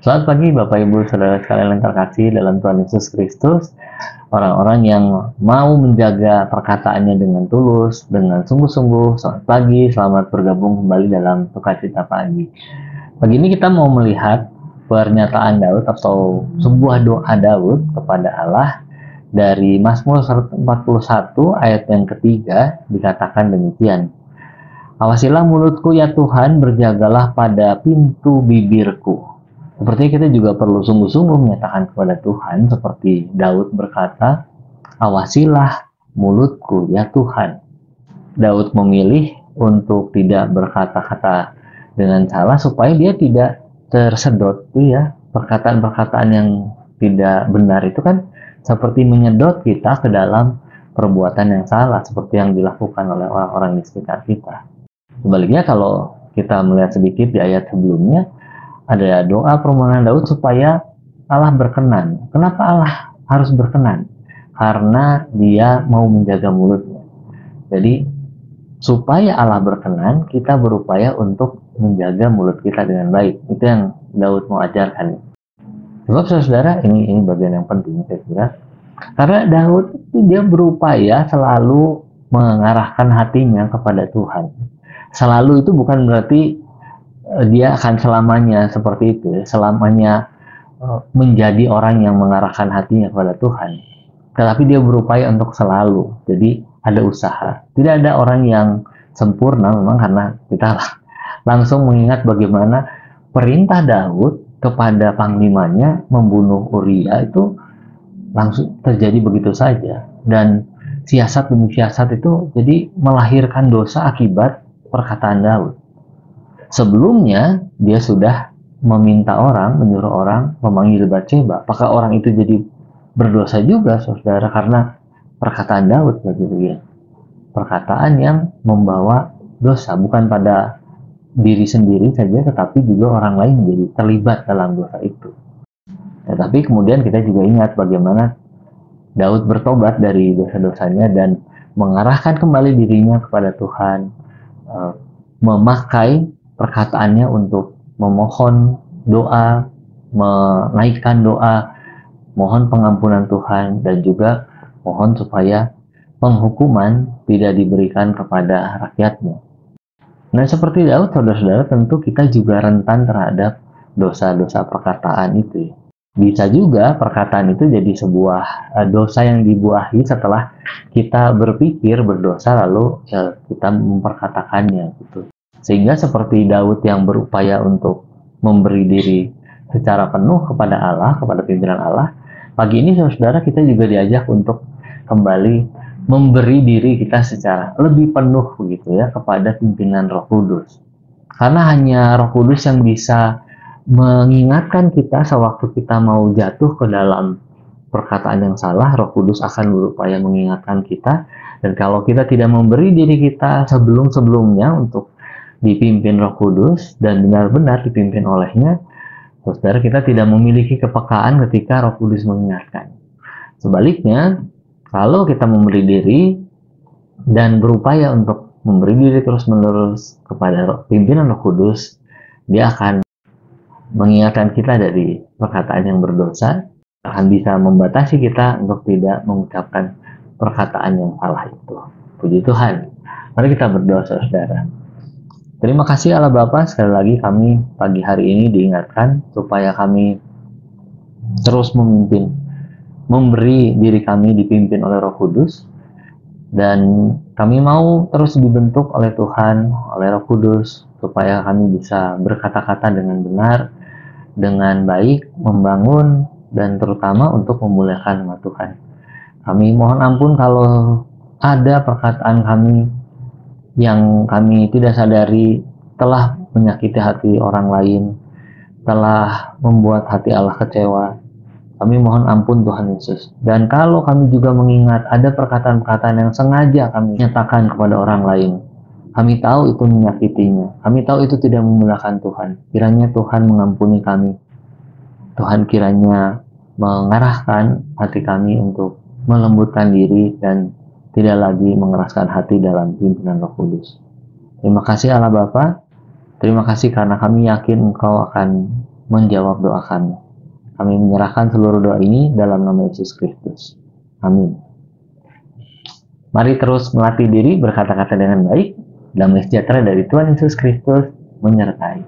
Selamat pagi Bapak Ibu Saudara sekalian yang terkasih dalam Tuhan Yesus Kristus. Orang-orang yang mau menjaga perkataannya dengan tulus, dengan sungguh-sungguh. Selamat pagi, selamat bergabung kembali dalam Sukacita Pagi. Pagi ini kita mau melihat pernyataan Daud atau sebuah doa Daud kepada Allah dari Mazmur 41 ayat yang ketiga. Dikatakan demikian: Awasilah mulutku ya Tuhan, berjagalah pada pintu bibirku. Sepertinya kita juga perlu sungguh-sungguh menyatakan kepada Tuhan seperti Daud berkata, awasilah mulutku ya Tuhan. Daud memilih untuk tidak berkata-kata dengan salah supaya dia tidak tersedot, ya. Perkataan-perkataan yang tidak benar itu kan seperti menyedot kita ke dalam perbuatan yang salah seperti yang dilakukan oleh orang-orang di sekitar kita. Sebaliknya kalau kita melihat sedikit di ayat sebelumnya, ada doa permohonan Daud supaya Allah berkenan. Kenapa Allah harus berkenan? Karena dia mau menjaga mulutnya. Jadi supaya Allah berkenan, kita berupaya untuk menjaga mulut kita dengan baik. Itu yang Daud mau ajarkan. Sebab saudara, ini bagian yang penting saya kira. Karena Daud dia berupaya selalu mengarahkan hatinya kepada Tuhan. Selalu itu bukan berarti dia akan selamanya seperti itu, selamanya menjadi orang yang mengarahkan hatinya kepada Tuhan. Tetapi dia berupaya untuk selalu. Jadi ada usaha. Tidak ada orang yang sempurna memang, karena kita langsung mengingat bagaimana perintah Daud kepada panglimanya membunuh Uria itu langsung terjadi begitu saja. Dan siasat demi siasat itu jadi melahirkan dosa akibat perkataan Daud. Sebelumnya dia sudah meminta orang, menyuruh orang memanggil Batseba. Apakah orang itu jadi berdosa juga, saudara, karena perkataan Daud begitu ya? Perkataan yang membawa dosa bukan pada diri sendiri saja, tetapi juga orang lain menjadi terlibat dalam dosa itu. Tetapi kemudian kita juga ingat bagaimana Daud bertobat dari dosa-dosanya dan mengarahkan kembali dirinya kepada Tuhan, memakai perkataannya untuk memohon doa, menaikkan doa, mohon pengampunan Tuhan, dan juga mohon supaya penghukuman tidak diberikan kepada rakyatnya. Nah, seperti Daud, saudara-saudara, tentu kita juga rentan terhadap dosa-dosa perkataan itu. Bisa juga perkataan itu jadi sebuah dosa yang dibuahi setelah kita berpikir berdosa lalu kita memperkatakannya gitu. Sehingga seperti Daud yang berupaya untuk memberi diri secara penuh kepada Allah, kepada pimpinan Allah, pagi ini saudara kita juga diajak untuk kembali memberi diri kita secara lebih penuh begitu ya kepada pimpinan Roh Kudus. Karena hanya Roh Kudus yang bisa mengingatkan kita sewaktu kita mau jatuh ke dalam perkataan yang salah. Roh Kudus akan berupaya mengingatkan kita, dan kalau kita tidak memberi diri kita sebelum-sebelumnya untuk dipimpin Roh Kudus dan benar-benar dipimpin olehnya, saudara, kita tidak memiliki kepekaan ketika Roh Kudus mengingatkan. Sebaliknya, kalau kita memberi diri dan berupaya untuk memberi diri terus-menerus kepada pimpinan Roh Kudus, dia akan mengingatkan kita dari perkataan yang berdosa, akan bisa membatasi kita untuk tidak mengucapkan perkataan yang salah itu. Puji Tuhan. Mari kita berdoa, saudara. Terima kasih Allah Bapa, sekali lagi kami pagi hari ini diingatkan supaya kami terus memimpin, memberi diri kami dipimpin oleh Roh Kudus, dan kami mau terus dibentuk oleh Tuhan, oleh Roh Kudus, supaya kami bisa berkata-kata dengan benar, dengan baik, membangun, dan terutama untuk memuliakan nama Tuhan. Kami mohon ampun kalau ada perkataan kami yang kami tidak sadari telah menyakiti hati orang lain, telah membuat hati Allah kecewa. Kami mohon ampun Tuhan Yesus. Dan kalau kami juga mengingat ada perkataan-perkataan yang sengaja kami nyatakan kepada orang lain, kami tahu itu menyakitinya, kami tahu itu tidak memuliakan Tuhan. Kiranya Tuhan mengampuni kami. Tuhan kiranya mengarahkan hati kami untuk melembutkan diri dan tidak lagi mengeraskan hati dalam pimpinan Roh Kudus. Terima kasih Allah Bapa. Terima kasih karena kami yakin Engkau akan menjawab doa kami. Kami menyerahkan seluruh doa ini dalam nama Yesus Kristus. Amin. Mari terus melatih diri berkata-kata dengan baik. Damai sejahtera dari Tuhan Yesus Kristus menyertai.